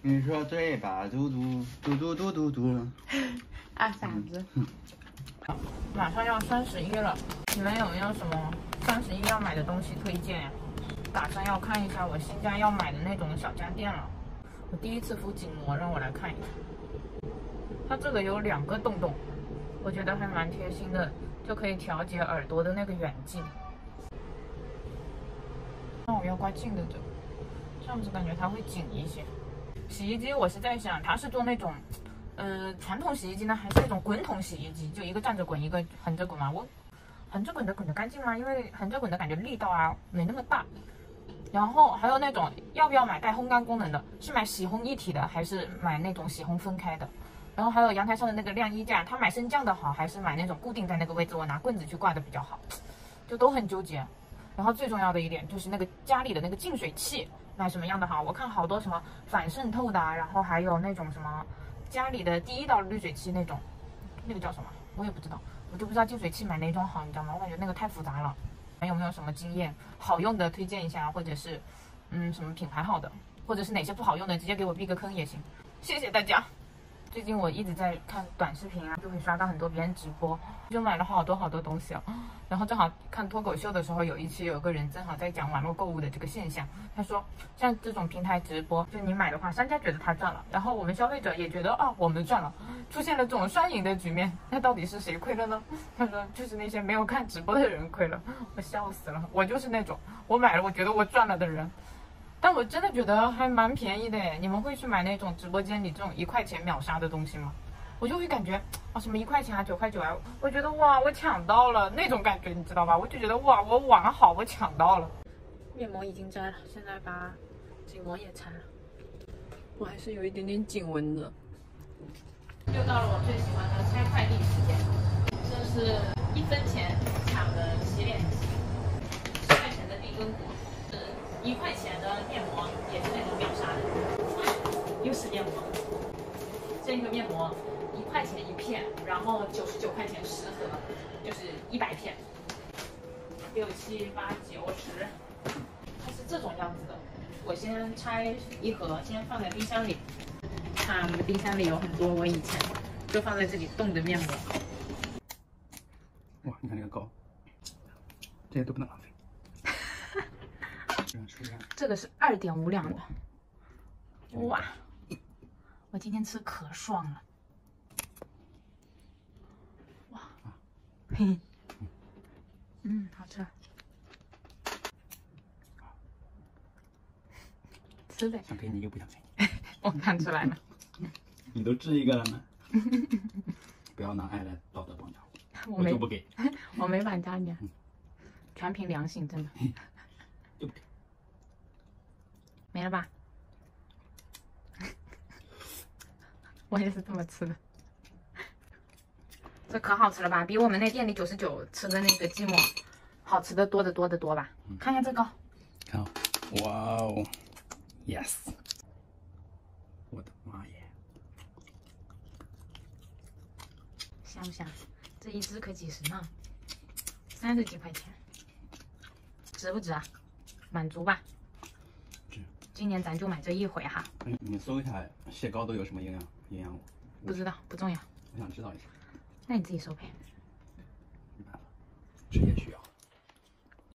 你说嘴巴嘟嘟嘟嘟嘟嘟嘟。啊，傻子。马上要31了，你们有没有什么31要买的东西推荐呀？打算要看一下我新家要买的那种小家电了。我第一次敷颈膜，让我来看一下。它这个有2个洞洞，我觉得还蛮贴心的，就可以调节耳朵的那个远近。那我要挂近的这样子感觉它会紧一些。洗衣机我是在想，它是做那种传统洗衣机呢，还是那种滚筒洗衣机？就一个站着滚，一个横着滚嘛。我横着滚的滚得干净吗？因为横着滚的感觉力道啊没那么大。然后还有那种要不要买带烘干功能的？是买洗烘一体的，还是买那种洗烘分开的？然后还有阳台上的那个晾衣架，它买升降的好，还是买那种固定在那个位置，我拿棍子去挂的比较好？就都很纠结。然后最重要的一点就是那个家里的那个净水器买什么样的好？我看好多什么反渗透的，然后还有那种什么家里的第1道滤水器那种，那个叫什么我也不知道，我就不知道净水器买哪种好，你知道吗？我感觉那个太复杂了。有没有什么经验好用的推荐一下，或者是什么品牌好的，或者是哪些不好用的直接给我避个坑也行，谢谢大家。最近我一直在看短视频啊，就会刷到很多别人直播，就买了好多东西啊。然后正好看脱口秀的时候，有一期有个人正好在讲网络购物的这个现象，他说像这种平台直播，就你买的话，商家觉得他赚了，然后我们消费者也觉得啊我们赚了，出现了这种双赢的局面，那到底是谁亏了呢？他说就是那些没有看直播的人亏了，我笑死了，我就是那种我买了我觉得我赚了的人。但我真的觉得还蛮便宜的诶，你们会去买那种直播间里这种1块钱秒杀的东西吗？我就会感觉啊，什么1块钱啊，9块9啊，我觉得哇，我抢到了那种感觉，你知道吧？我就觉得哇，我玩好，我抢到了。面膜已经摘了，现在把颈膜也拆了。我还是有一点点颈纹的。又到了我最喜欢的拆快递时间，这是1分钱抢的洗脸机，10块钱的地根膜。1块钱的面膜也是那种秒杀的，又是面膜。这个面膜1块钱1片，然后99块钱10盒，就是100片，6、7、8、9、10，它是这种样子的。我先拆1盒，先放在冰箱里。看我的冰箱里有很多我以前就放在这里冻的面膜。哇，你看这个膏，这些都不能浪费。这个是2.5两的，哇！我今天吃可爽了，哇，嘿，好吃，吃呗。想给你又不想给你，我看出来了。你都吃1个了呢，不要拿爱来道德绑架我，我就不给。我没绑架你，全凭良心，真的。就不给。没了吧？我也是这么吃的，这可好吃了吧？比我们那店里99吃的那个芥末好吃的多得多得多吧？看一下这个，看哦，哇哦 ，yes， 我的妈耶，香不香？这一支可几十呢，30几块钱，值不值啊？满足吧？今年咱就买这一回哈。你搜一下蟹膏都有什么营养物？不知道，不重要。我想知道一下。那你自己搜呗。